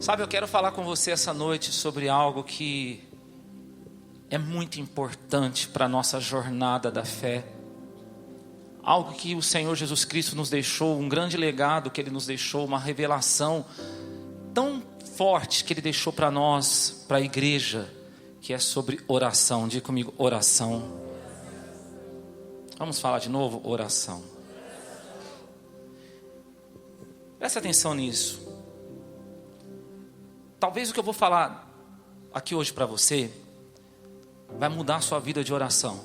Sabe, eu quero falar com você essa noite sobre algo que é muito importante para a nossa jornada da fé. Algo que o Senhor Jesus Cristo nos deixou, um grande legado que Ele nos deixou, uma revelação tão forte que Ele deixou para nós, para a igreja, que é sobre oração. Diga comigo, oração. Vamos falar de novo? Oração. Presta atenção nisso. Talvez o que eu vou falar aqui hoje para você vai mudar a sua vida de oração.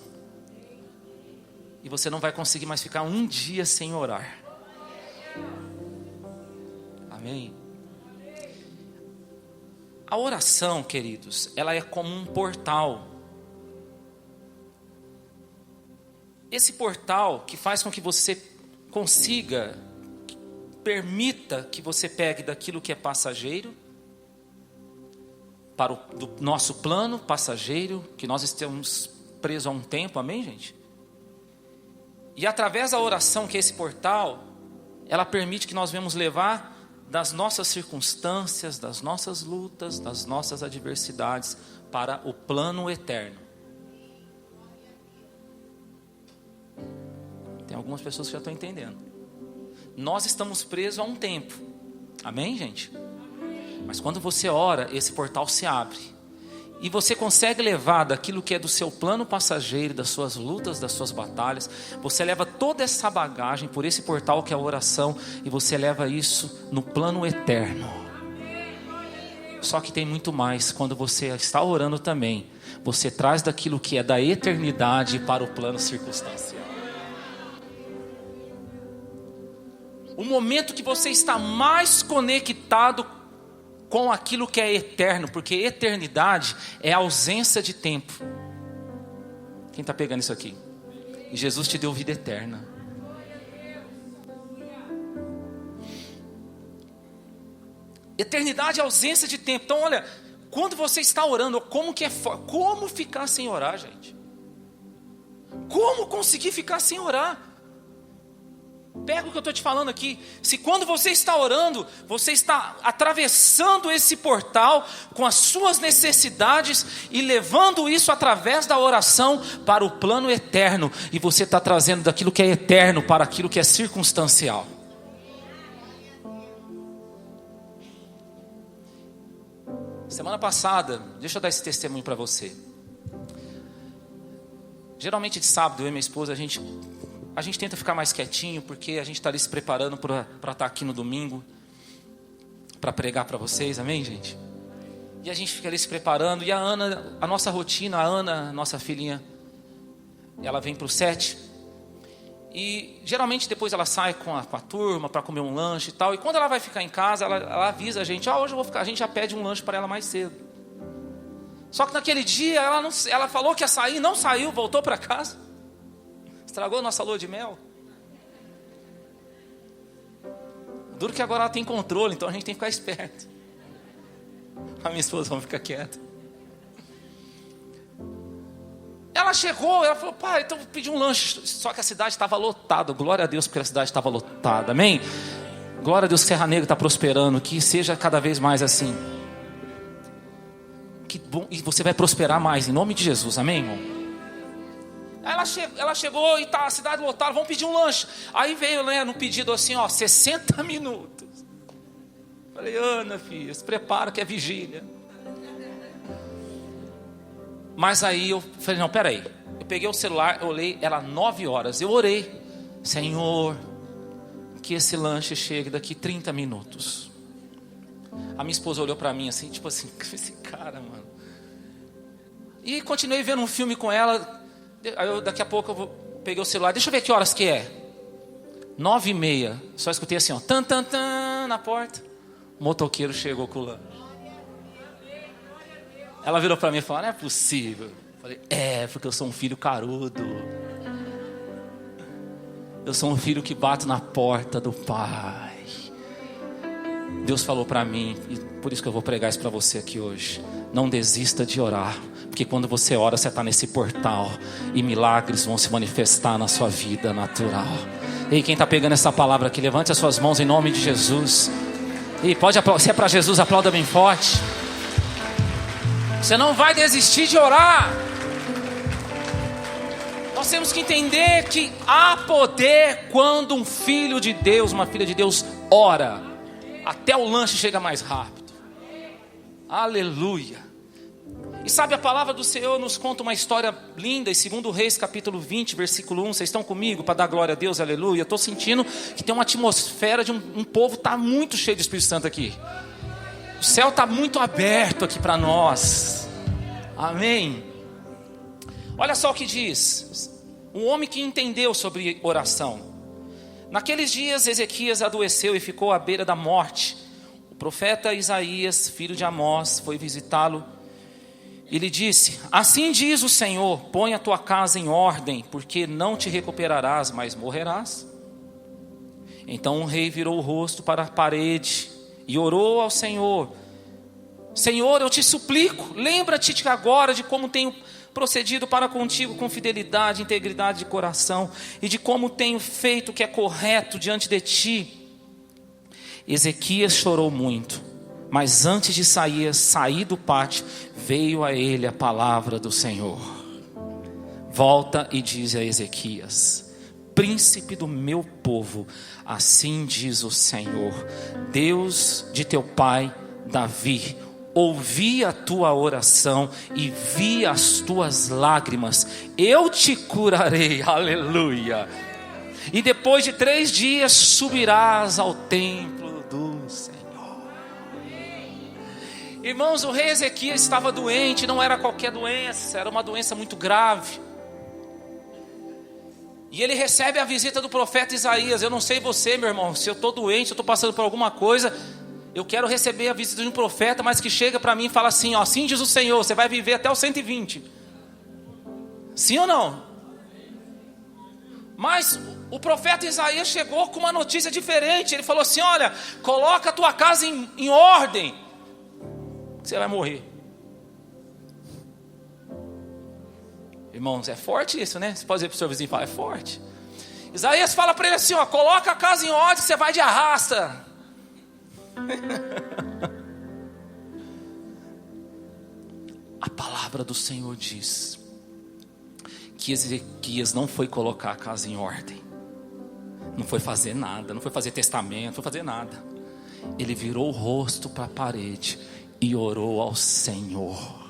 E você não vai conseguir mais ficar um dia sem orar. Amém? A oração, queridos, ela é como um portal. Esse portal que faz com que você consiga, permita que você pegue daquilo que é passageiro, para do nosso plano passageiro, que nós estamos presos a um tempo, amém, gente? E através da oração, que é esse portal, ela permite que nós venhamos levar das nossas circunstâncias, das nossas lutas, das nossas adversidades, para o plano eterno. Tem algumas pessoas que já estão entendendo. Nós estamos presos a um tempo, amém, gente? Mas quando você ora, esse portal se abre. E você consegue levar daquilo que é do seu plano passageiro, das suas lutas, das suas batalhas. Você leva toda essa bagagem por esse portal que é a oração. E você leva isso no plano eterno. Só que tem muito mais. Quando você está orando também, você traz daquilo que é da eternidade para o plano circunstancial. O momento que você está mais conectado com aquilo que é eterno, porque eternidade é a ausência de tempo. Quem está pegando isso aqui? E Jesus te deu vida eterna. Eternidade é ausência de tempo. Então olha, quando você está orando, como ficar sem orar, gente? Como conseguir ficar sem orar? Pega o que eu estou te falando aqui. Se quando você está orando, você está atravessando esse portal com as suas necessidades e levando isso através da oração para o plano eterno. E você está trazendo daquilo que é eterno para aquilo que é circunstancial. Semana passada, deixa eu dar esse testemunho para você. Geralmente de sábado, eu e minha esposa, a gente tenta ficar mais quietinho, porque a gente está ali se preparando para estar aqui no domingo, para pregar para vocês, amém, gente? E a gente fica ali se preparando, e a Ana, a nossa rotina, a Ana, nossa filhinha, ela vem para o 7, e geralmente depois ela sai com a turma para comer um lanche e tal, e quando ela vai ficar em casa, ela avisa a gente, hoje eu vou ficar, a gente já pede um lanche para ela mais cedo. Só que naquele dia, ela falou que ia sair, não saiu, voltou para casa. Estragou a nossa lua de mel. Duro que agora ela tem controle, então a gente tem que ficar esperto. A minha esposa, vamos ficar quieta. Ela chegou, ela falou, pai, então eu pedi um lanche. Só que a cidade estava lotada. Glória a Deus porque a cidade estava lotada, amém? Glória a Deus que Serra Negra está prosperando. Que seja cada vez mais assim. Que bom, e você vai prosperar mais, em nome de Jesus, amém, irmão? Ela chegou e tá a cidade lotada, vamos pedir um lanche. Aí veio, né, no pedido assim, 60 minutos. Falei, Ana, filha, se prepara que é vigília. Mas aí eu falei, não, peraí. Eu peguei o celular, eu olhei, era 9 horas. Eu orei, Senhor, que esse lanche chegue daqui 30 minutos. A minha esposa olhou para mim assim, tipo assim, esse cara, mano. E continuei vendo um filme com ela. Aí daqui a pouco peguei o celular, deixa eu ver que horas que é. 9h30, só escutei assim, tan, tan, tan, na porta. O motoqueiro chegou com o lanche. Ela virou para mim e falou, não é possível. Eu falei, porque eu sou um filho carudo. Eu sou um filho que bate na porta do pai. Deus falou para mim, e por isso que eu vou pregar isso para você aqui hoje. Não desista de orar. Porque quando você ora, você está nesse portal. E milagres vão se manifestar na sua vida natural. Ei, quem está pegando essa palavra aqui, levante as suas mãos em nome de Jesus. E pode aplaudir, se é para Jesus, aplauda bem forte. Você não vai desistir de orar. Nós temos que entender que há poder quando um filho de Deus, uma filha de Deus ora. Até o lanche chega mais rápido. Aleluia. E sabe, a palavra do Senhor nos conta uma história linda, em 2 Reis capítulo 20, versículo 1. Vocês estão comigo para dar glória a Deus, aleluia. Eu estou sentindo que tem uma atmosfera de um povo está muito cheio de Espírito Santo aqui. O céu está muito aberto aqui para nós. Amém. Olha só o que diz um homem que entendeu sobre oração. Naqueles dias Ezequias adoeceu e ficou à beira da morte. O profeta Isaías, filho de Amós, foi visitá-lo. E lhe disse: assim diz o Senhor, põe a tua casa em ordem, porque não te recuperarás, mas morrerás. Então o rei virou o rosto para a parede e orou ao Senhor: Senhor, eu te suplico, lembra-te de agora de como tenho procedido para contigo com fidelidade, integridade de coração, e de como tenho feito o que é correto diante de ti. Ezequias chorou muito, mas antes de sair do pátio, veio a ele a palavra do Senhor. Volta e diz a Ezequias: príncipe do meu povo, assim diz o Senhor, Deus de teu pai Davi: ouvi a tua oração e vi as tuas lágrimas, eu te curarei, aleluia. E depois de 3 dias subirás ao templo do Senhor. Irmãos, o rei Ezequias estava doente, não era qualquer doença, era uma doença muito grave. E ele recebe a visita do profeta Isaías. Eu não sei você, meu irmão, se eu estou doente, se eu estou passando por alguma coisa, eu quero receber a visita de um profeta, mas que chega para mim e fala assim: ó, assim diz o Senhor, você vai viver até os 120. Sim ou não? Mas o profeta Isaías chegou com uma notícia diferente. Ele falou assim: olha, coloca a tua casa em ordem, você vai morrer. Irmãos, é forte isso, né? Você pode dizer para o seu vizinho, fala, é forte. Isaías fala para ele assim, ó, coloca a casa em ordem, você vai de arrasta. A palavra do Senhor diz que Ezequias não foi colocar a casa em ordem, não foi fazer nada, não foi fazer testamento, não foi fazer nada. Ele virou o rosto para a parede e orou ao Senhor.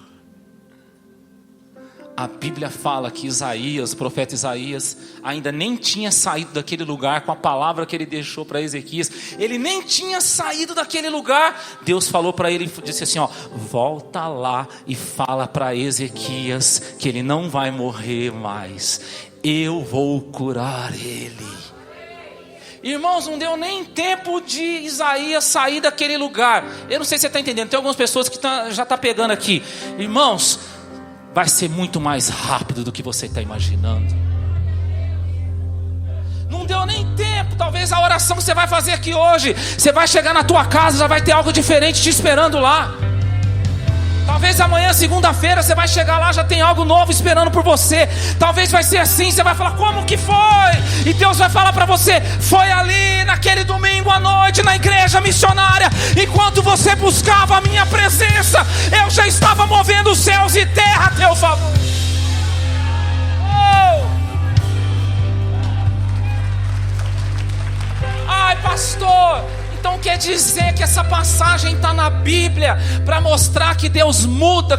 A Bíblia fala que Isaías, o profeta Isaías, ainda nem tinha saído daquele lugar com a palavra que ele deixou para Ezequias. Ele nem tinha saído daquele lugar. Deus falou para ele, disse assim, ó, volta lá e fala para Ezequias que ele não vai morrer mais. Eu vou curar ele. Irmãos, não deu nem tempo de Isaías sair daquele lugar. Eu não sei se você está entendendo. Tem algumas pessoas que já estão pegando aqui. Irmãos, vai ser muito mais rápido do que você está imaginando. Não deu nem tempo. Talvez a oração que você vai fazer aqui hoje, você vai chegar na tua casa, já vai ter algo diferente te esperando lá. Talvez amanhã, segunda-feira, você vai chegar lá, já tem algo novo esperando por você. Talvez vai ser assim, você vai falar, como que foi? E Deus vai falar para você, foi ali naquele domingo à noite na igreja missionária, enquanto você buscava a minha presença, eu já estava movendo os céus e terra a teu favor. Oh! Ai, pastor, então quer dizer que essa passagem está na Bíblia para mostrar que Deus muda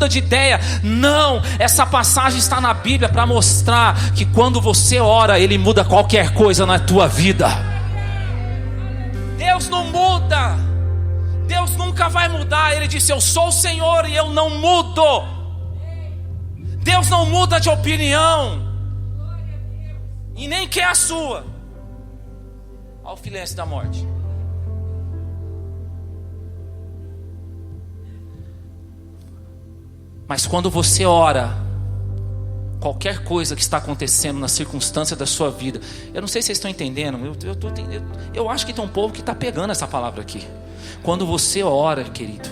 de ideia? Não, essa passagem está na Bíblia para mostrar que quando você ora, Ele muda qualquer coisa na tua vida. Deus não muda, Deus nunca vai mudar. Ele disse, eu sou o Senhor e eu não mudo. Deus não muda de opinião e nem quer a sua. Olha o silêncio da morte. Mas quando você ora, qualquer coisa que está acontecendo na circunstância da sua vida, eu não sei se vocês estão entendendo, eu acho que tem um povo que está pegando essa palavra aqui. Quando você ora, querido,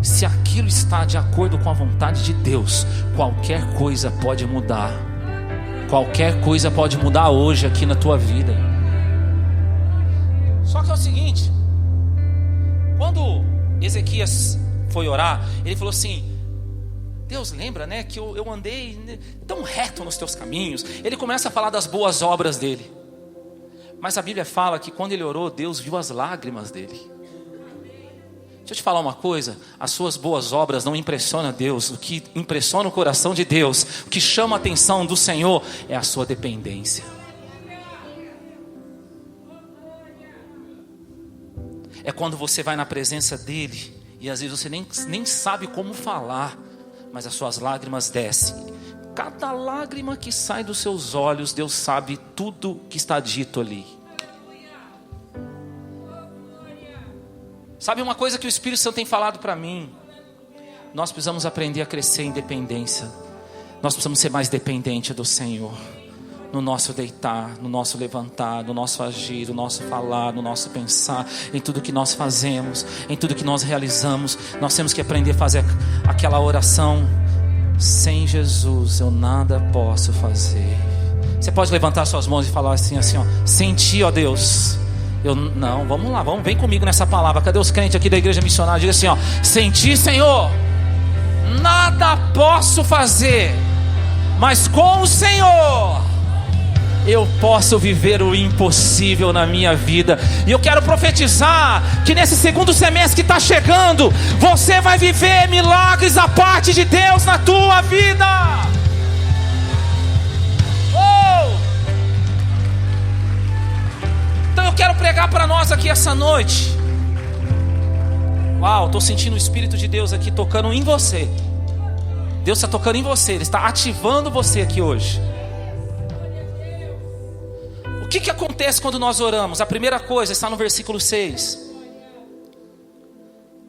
se aquilo está de acordo com a vontade de Deus, qualquer coisa pode mudar. Qualquer coisa pode mudar hoje aqui na tua vida. Só Só que é o seguinte, quando Ezequias foi orar, ele falou assim: Deus, lembra, né, que eu andei tão reto nos teus caminhos. Ele começa a falar das boas obras dele. Mas a Bíblia fala que quando ele orou, Deus viu as lágrimas dele. Deixa eu te falar uma coisa: as suas boas obras não impressionam Deus. O que impressiona o coração de Deus, o que chama a atenção do Senhor, é a sua dependência. É quando você vai na presença dele e às vezes você nem sabe como falar, mas as suas lágrimas descem. Cada lágrima que sai dos seus olhos, Deus sabe tudo que está dito ali. Sabe uma coisa que o Espírito Santo tem falado para mim? Nós precisamos aprender a crescer em dependência. Nós precisamos ser mais dependentes do Senhor. No nosso deitar, no nosso levantar, no nosso agir, no nosso falar, no nosso pensar, em tudo que nós fazemos, em tudo que nós realizamos. Nós temos que aprender a fazer aquela oração: sem Jesus eu nada posso fazer. Você pode levantar suas mãos e falar assim, ó: sem ti, ó Deus, não, vamos lá, vem comigo nessa palavra. Cadê os crentes aqui da igreja missionária? Diga assim, ó: sem ti, Senhor, nada posso fazer, mas com o Senhor eu posso viver o impossível na minha vida. E eu quero profetizar que nesse segundo semestre que está chegando, você vai viver milagres da parte de Deus na tua vida. Então eu quero pregar para nós aqui essa noite. Uau, estou sentindo o Espírito de Deus aqui tocando em você. Deus está tocando em você, Ele está ativando você aqui hoje. O que acontece quando nós oramos? A primeira coisa está no versículo 6.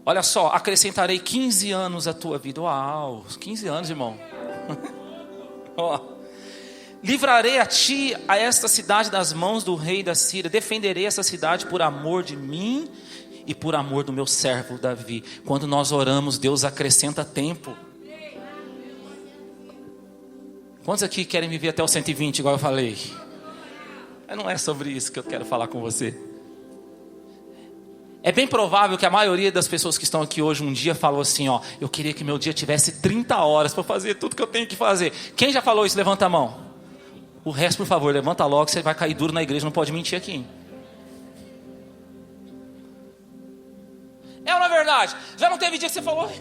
Olha só: acrescentarei 15 anos à tua vida. Uau, 15 anos, irmão. Livrarei a ti, a esta cidade, das mãos do rei da Síria. Defenderei essa cidade por amor de mim e por amor do meu servo Davi. Quando nós oramos, Deus acrescenta tempo. Quantos aqui querem viver até os 120, igual eu falei? Mas não é sobre isso que eu quero falar com você. É bem provável que a maioria das pessoas que estão aqui hoje um dia falou assim, ó: eu queria que meu dia tivesse 30 horas para fazer tudo que eu tenho que fazer. Quem já falou isso? Levanta a mão. O resto, por favor, levanta logo, você vai cair duro na igreja, não pode mentir aqui. É ou não é verdade? Já não teve dia que você falou: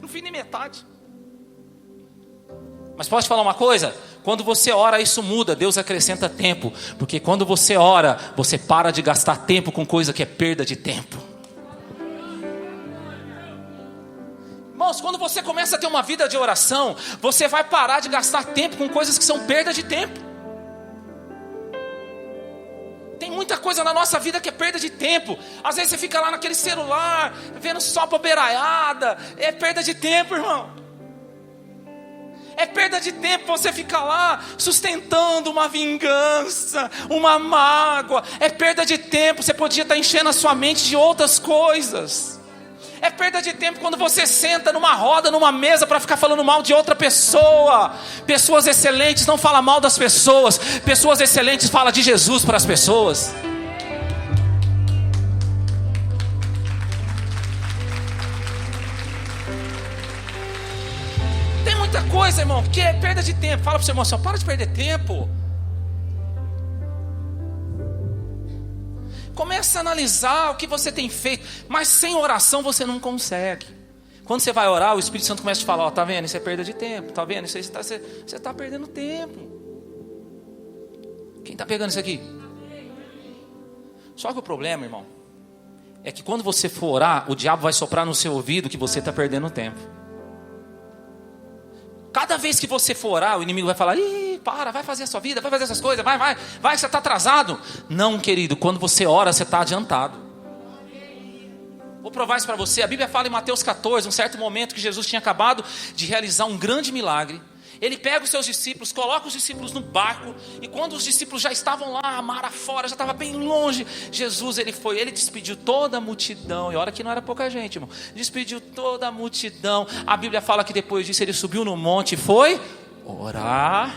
não fiz nem metade. Mas posso te falar uma coisa? Quando você ora, isso muda. Deus acrescenta tempo. Porque quando você ora, você para de gastar tempo com coisa que é perda de tempo. Irmãos, quando você começa a ter uma vida de oração, você vai parar de gastar tempo com coisas que são perda de tempo. Tem muita coisa na nossa vida que é perda de tempo. Às vezes você fica lá naquele celular, vendo só bobeiraiada. É perda de tempo, irmão. É perda de tempo você ficar lá sustentando uma vingança, uma mágoa. É perda de tempo, você podia estar enchendo a sua mente de outras coisas. É perda de tempo quando você senta numa roda, numa mesa para ficar falando mal de outra pessoa. Pessoas excelentes não falam mal das pessoas. Pessoas excelentes falam de Jesus para as pessoas. Muita coisa, irmão, que é perda de tempo. Fala para o seu irmão, só para de perder tempo. Começa a analisar o que você tem feito. Mas sem oração você não consegue. Quando você vai orar, o Espírito Santo começa a te falar: ó, tá vendo? Isso é perda de tempo. Tá vendo? Isso aí você está perdendo tempo. Quem está pegando isso aqui? Só que o problema, irmão, é que quando você for orar, o diabo vai soprar no seu ouvido que você está perdendo tempo. Cada vez que você for orar, o inimigo vai falar: ih, vai fazer a sua vida, vai fazer essas coisas, vai, você está atrasado. Não, querido, quando você ora, você está adiantado. Vou provar isso para você. A Bíblia fala em Mateus 14, um certo momento que Jesus tinha acabado de realizar um grande milagre. Ele pega os seus discípulos, coloca os discípulos no barco, e quando os discípulos já estavam lá, mar afora, já estava bem longe, Jesus, ele despediu toda a multidão. E olha que não era pouca gente, irmão. Despediu toda a multidão. A Bíblia fala que depois disso ele subiu no monte e foi orar.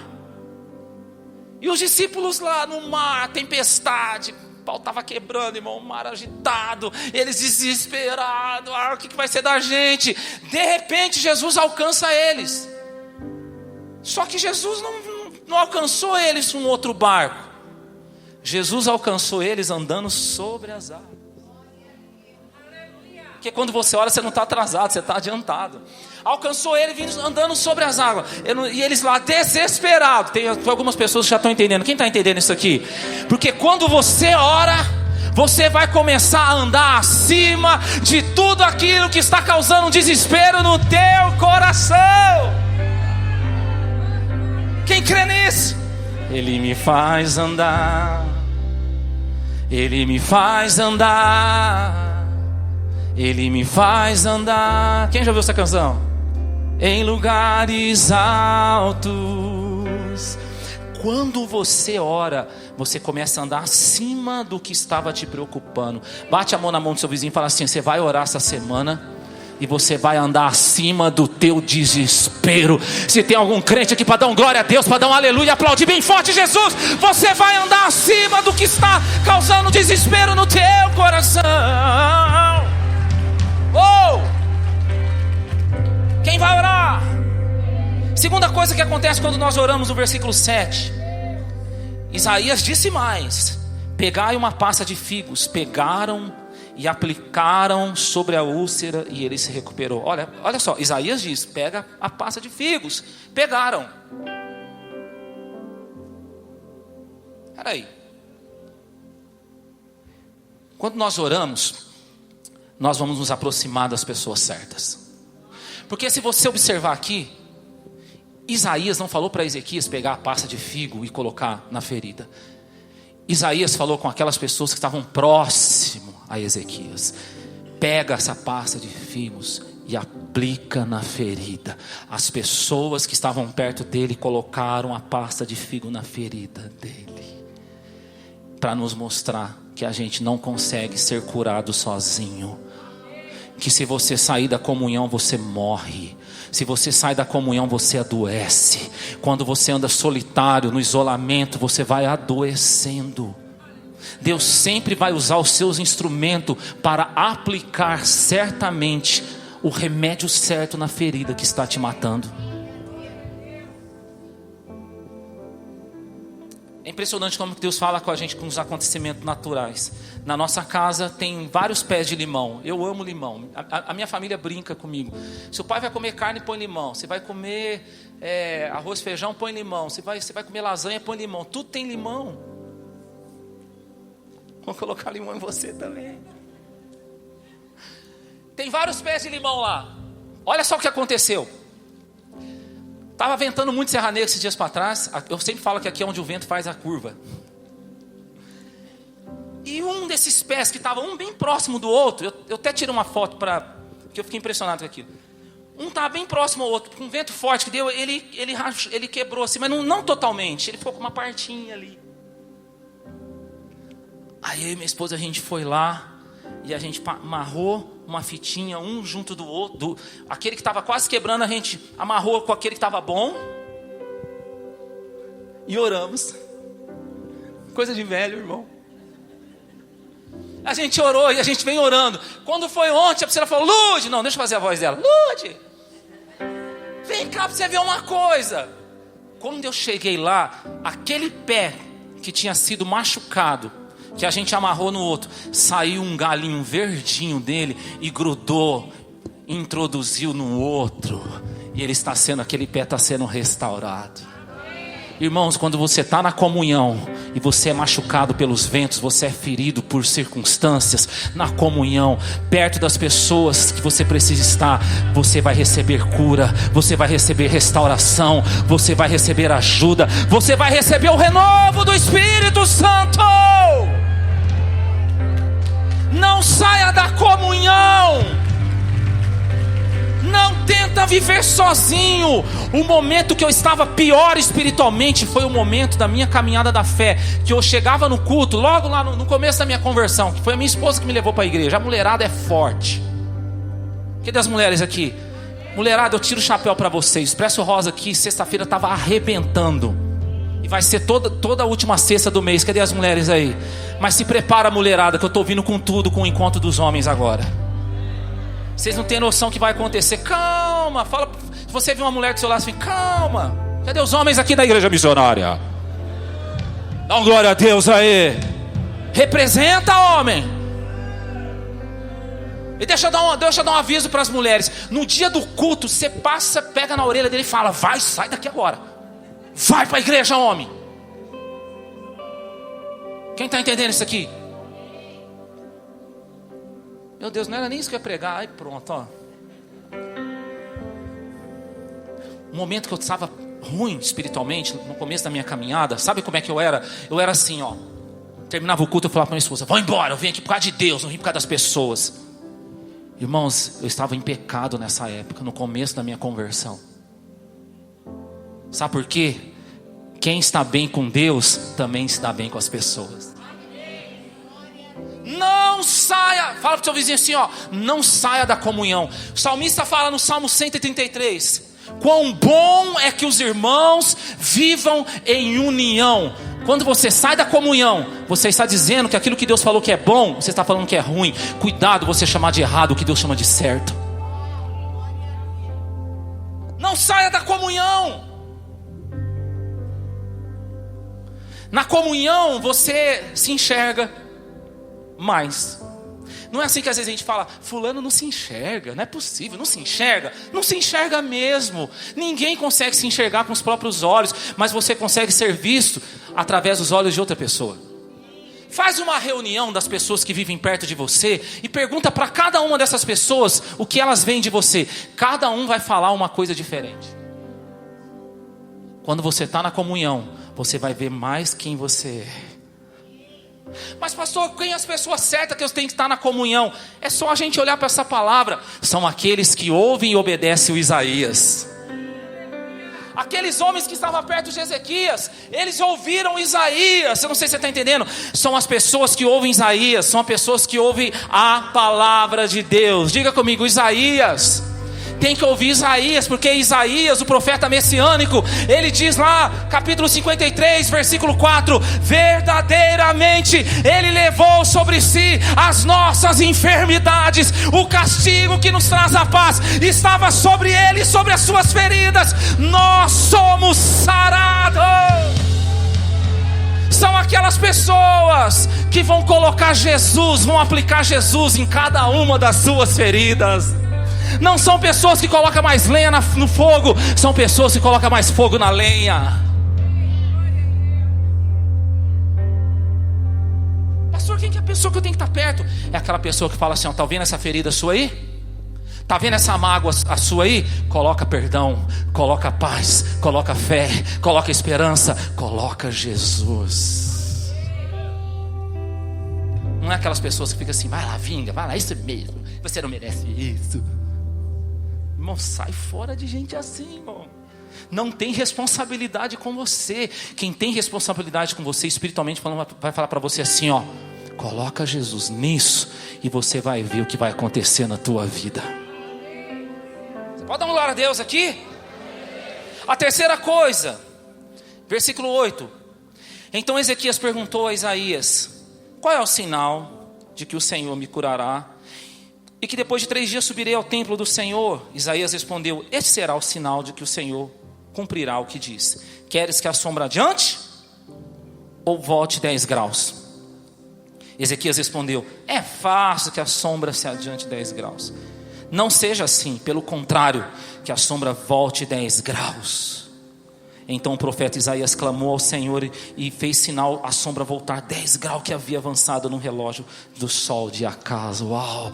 E os discípulos lá no mar, tempestade, pau estava quebrando, irmão, o mar agitado, eles desesperados, o que vai ser da gente? De repente Jesus alcança eles. Só que Jesus não alcançou eles com outro barco. Jesus alcançou eles andando sobre as águas. Porque quando você ora, você não está atrasado, você está adiantado. Alcançou ele vindo andando sobre as águas. E eles lá desesperados. Tem algumas pessoas que já estão entendendo. Quem está entendendo isso aqui? Porque quando você ora, você vai começar a andar acima de tudo aquilo que está causando desespero no teu coração. Quem crê nisso? Ele me faz andar. Ele me faz andar. Ele me faz andar. Quem já ouviu essa canção? Em lugares altos. Quando você ora, você começa a andar acima do que estava te preocupando. Bate a mão na mão do seu vizinho e fala assim: você vai orar essa semana e você vai andar acima do teu desespero. Se tem algum crente aqui para dar um glória a Deus, para dar um aleluia, aplaudir bem forte Jesus, você vai andar acima do que está causando desespero no teu coração. Quem vai orar? Segunda coisa que acontece quando nós oramos no versículo 7. Isaías disse mais: pegai uma pasta de figos. Pegaram e aplicaram sobre a úlcera e ele se recuperou. Olha só, Isaías diz: pega a pasta de figos. Pegaram. Peraí. Quando nós oramos, nós vamos nos aproximar das pessoas certas. Porque se você observar aqui, Isaías não falou para Ezequias pegar a pasta de figo e colocar na ferida. Isaías falou com aquelas pessoas que estavam próximo a Ezequias: pega essa pasta de figos e aplica na ferida. As pessoas que estavam perto dele colocaram a pasta de figo na ferida dele, para nos mostrar que a gente não consegue ser curado sozinho. Que se você sair da comunhão, você morre. Se você sai da comunhão, você adoece. Quando você anda solitário, no isolamento, você vai adoecendo. Deus sempre vai usar os seus instrumentos para aplicar certamente o remédio certo na ferida que está te matando. É impressionante como Deus fala com a gente com os acontecimentos naturais. Na nossa casa tem vários pés de limão. Eu amo limão. A minha família brinca comigo. Se o pai vai comer carne, põe limão. Se vai comer arroz, feijão, põe limão. Se vai comer lasanha, põe limão. Tudo tem limão. Vou colocar limão em você também. Tem vários pés de limão lá. Olha só o que aconteceu. Estava ventando muito Serra Negra esses dias para trás. Eu sempre falo que aqui é onde o vento faz a curva. E um desses pés que estava um bem próximo do outro, eu até tirei uma foto porque eu fiquei impressionado com aquilo. Um estava bem próximo ao outro, com um vento forte que deu, ele quebrou assim, mas não totalmente. Ele ficou com uma partinha ali. Aí eu e minha esposa, a gente foi lá e a gente amarrou uma fitinha um junto do outro. Aquele que estava quase quebrando, a gente amarrou com aquele que estava bom. E oramos. Coisa de velho, irmão. A gente orou e a gente vem orando. Quando foi ontem, a pessoa falou: Lude, não, deixa eu fazer a voz dela. Lude, vem cá para você ver uma coisa. Quando eu cheguei lá, aquele pé que tinha sido machucado, que a gente amarrou no outro, saiu um galinho verdinho dele e grudou, introduziu no outro, e aquele pé está sendo restaurado. Irmãos, quando você está na comunhão e você é machucado pelos ventos, você é ferido por circunstâncias, na comunhão, perto das pessoas que você precisa estar, você vai receber cura, você vai receber restauração, você vai receber ajuda, você vai receber o renovo do Espírito Santo. Não saia da comunhão. Não tenta viver sozinho. O momento que eu estava pior espiritualmente foi o momento da minha caminhada da fé, que eu chegava no culto, logo lá no começo da minha conversão, que foi a minha esposa que me levou para a igreja. A mulherada é forte. Cadê as mulheres aqui? Mulherada, eu tiro o chapéu para vocês. Expresso Rosa aqui, sexta-feira estava arrebentando. E vai ser toda a última sexta do mês. Cadê as mulheres aí? Mas se prepara, mulherada, que eu estou vindo com tudo, com o encontro dos homens agora. Vocês não têm noção que vai acontecer. Calma, fala. Se você vê uma mulher do seu lado, assim, calma. Cadê os homens aqui da igreja missionária? Dá uma glória a Deus aí. Representa, homem. E deixa eu dar um aviso para as mulheres. No dia do culto, você passa, pega na orelha dele e fala: vai, sai daqui agora. Vai para a igreja, homem. Quem está entendendo isso aqui? Meu Deus, não era nem isso que eu ia pregar. Aí pronto, ó. Um momento que eu estava ruim espiritualmente, no começo da minha caminhada. Sabe como é que eu era? Eu era assim, ó. Terminava o culto, eu falava para minha esposa: vou embora, eu vim aqui por causa de Deus, não vim por causa das pessoas. Irmãos, eu estava em pecado nessa época, no começo da minha conversão. Sabe por quê? Quem está bem com Deus, também está bem com as pessoas. Não saia, fala para o seu vizinho assim, ó, não saia da comunhão. O salmista fala no Salmo 133: quão bom é que os irmãos vivam em união. Quando você sai da comunhão, você está dizendo que aquilo que Deus falou que é bom, você está falando que é ruim. Cuidado você chamar de errado o que Deus chama de certo. Não saia da comunhão. Na comunhão você se enxerga mais. Não é assim que às vezes a gente fala: fulano não se enxerga, não é possível, não se enxerga. Não se enxerga mesmo. Ninguém consegue se enxergar com os próprios olhos, mas você consegue ser visto através dos olhos de outra pessoa. Faz uma reunião das pessoas que vivem perto de você e pergunta para cada uma dessas pessoas o que elas veem de você. Cada um vai falar uma coisa diferente. Quando você está na comunhão, você vai ver mais quem você é. Mas pastor, quem é as pessoas certas que eu tenho que estar na comunhão? É só a gente olhar para essa palavra. São aqueles que ouvem e obedecem o Isaías. Aqueles homens que estavam perto de Ezequias, eles ouviram Isaías. Eu não sei se você está entendendo. São as pessoas que ouvem Isaías. São as pessoas que ouvem a palavra de Deus. Diga comigo, Isaías. Tem que ouvir Isaías, porque Isaías, o profeta messiânico, ele diz lá, capítulo 53, versículo 4: verdadeiramente ele levou sobre si as nossas enfermidades, o castigo que nos traz a paz estava sobre ele, sobre as suas feridas nós somos sarados. São aquelas pessoas que vão colocar Jesus, vão aplicar Jesus em cada uma das suas feridas. Não são pessoas que colocam mais lenha no fogo, são pessoas que colocam mais fogo na lenha. Pastor, quem que é a pessoa que eu tenho que estar perto? É aquela pessoa que fala assim, ó, tá vendo essa ferida sua aí? Tá vendo essa mágoa a sua aí? Coloca perdão, coloca paz, coloca fé, coloca esperança, coloca Jesus. Não é aquelas pessoas que ficam assim: vai lá, vinga, vai lá, isso mesmo, você não merece isso. Irmão, sai fora de gente assim, irmão. Não tem responsabilidade com você. Quem tem responsabilidade com você, espiritualmente falando, vai falar para você assim, ó: coloca Jesus nisso e você vai ver o que vai acontecer na tua vida. Você pode dar uma glória a Deus aqui? A terceira coisa, versículo 8: então Ezequias perguntou a Isaías: qual é o sinal de que o Senhor me curará e que depois de 3 dias subirei ao templo do Senhor? Isaías respondeu: esse será o sinal de que o Senhor cumprirá o que diz. Queres que a sombra adiante ou volte 10 graus? Ezequias respondeu: é fácil que a sombra se adiante 10 graus. Não seja assim, pelo contrário, que a sombra volte 10 graus. Então o profeta Isaías clamou ao Senhor e fez sinal a sombra voltar 10 graus que havia avançado no relógio do sol de acaso. Uau!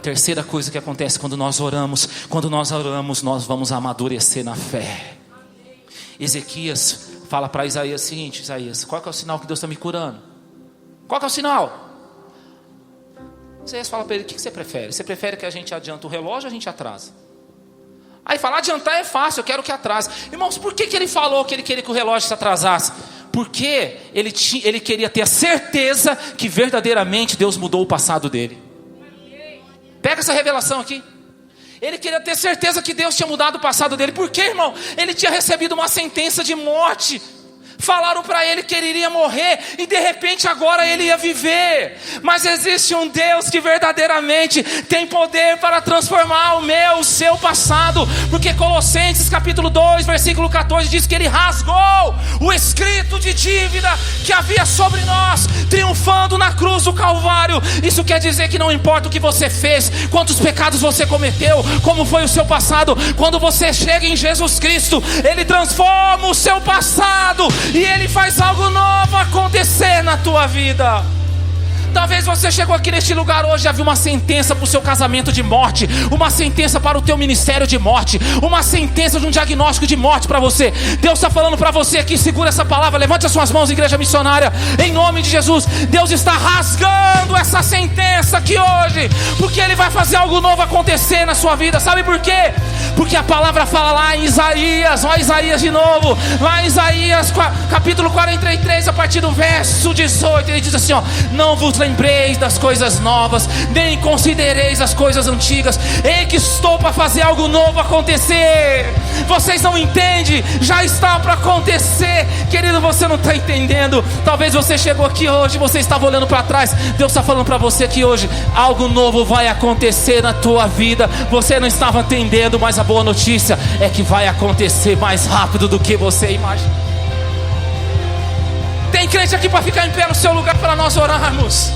Terceira coisa que acontece quando nós oramos, nós vamos amadurecer na fé. Ezequias fala para Isaías o seguinte: Isaías, qual que é o sinal que Deus está me curando? Qual que é o sinal? Isaías fala para ele: o que você prefere? Você prefere que a gente adianta o relógio ou a gente atrasa? Aí fala: adiantar é fácil, eu quero que atrase. Irmãos, por que ele falou que ele queria que o relógio se atrasasse? Porque ele queria ter a certeza que verdadeiramente Deus mudou o passado dele. Pega essa revelação aqui. Ele queria ter certeza que Deus tinha mudado o passado dele. Por quê, irmão? Ele tinha recebido uma sentença de morte. Falaram para ele que ele iria morrer e de repente agora ele ia viver. Mas existe um Deus que verdadeiramente tem poder para transformar o seu passado. Porque Colossenses capítulo 2, versículo 14 diz que ele rasgou o escrito de dívida que havia sobre nós, triunfando na cruz do Calvário. Isso quer dizer que não importa o que você fez, quantos pecados você cometeu, como foi o seu passado, quando você chega em Jesus Cristo, Ele transforma o seu passado e Ele faz algo novo acontecer na tua vida. Talvez você chegou aqui neste lugar hoje e havia uma sentença para o seu casamento de morte, uma sentença para o teu ministério de morte, uma sentença de um diagnóstico de morte para você. Deus está falando para você aqui, segura essa palavra, levante as suas mãos, igreja missionária, em nome de Jesus. Deus está rasgando essa sentença aqui hoje, porque Ele vai fazer algo novo acontecer na sua vida. Sabe por quê? Porque a palavra fala lá em Isaías, olha Isaías de novo, lá em Isaías capítulo 43, a partir do verso 18, ele diz assim, ó: não vos lembreis das coisas novas, nem considereis as coisas antigas, ei que estou para fazer algo novo acontecer. Vocês não entendem, já está para acontecer. Querido, você não está entendendo. Talvez você chegou aqui hoje, você estava olhando para trás. Deus está falando para você que hoje algo novo vai acontecer na tua vida. Você não estava entendendo, mas a boa notícia é que vai acontecer mais rápido do que você imagina. Tem crente aqui para ficar em pé no seu lugar para nós orarmos.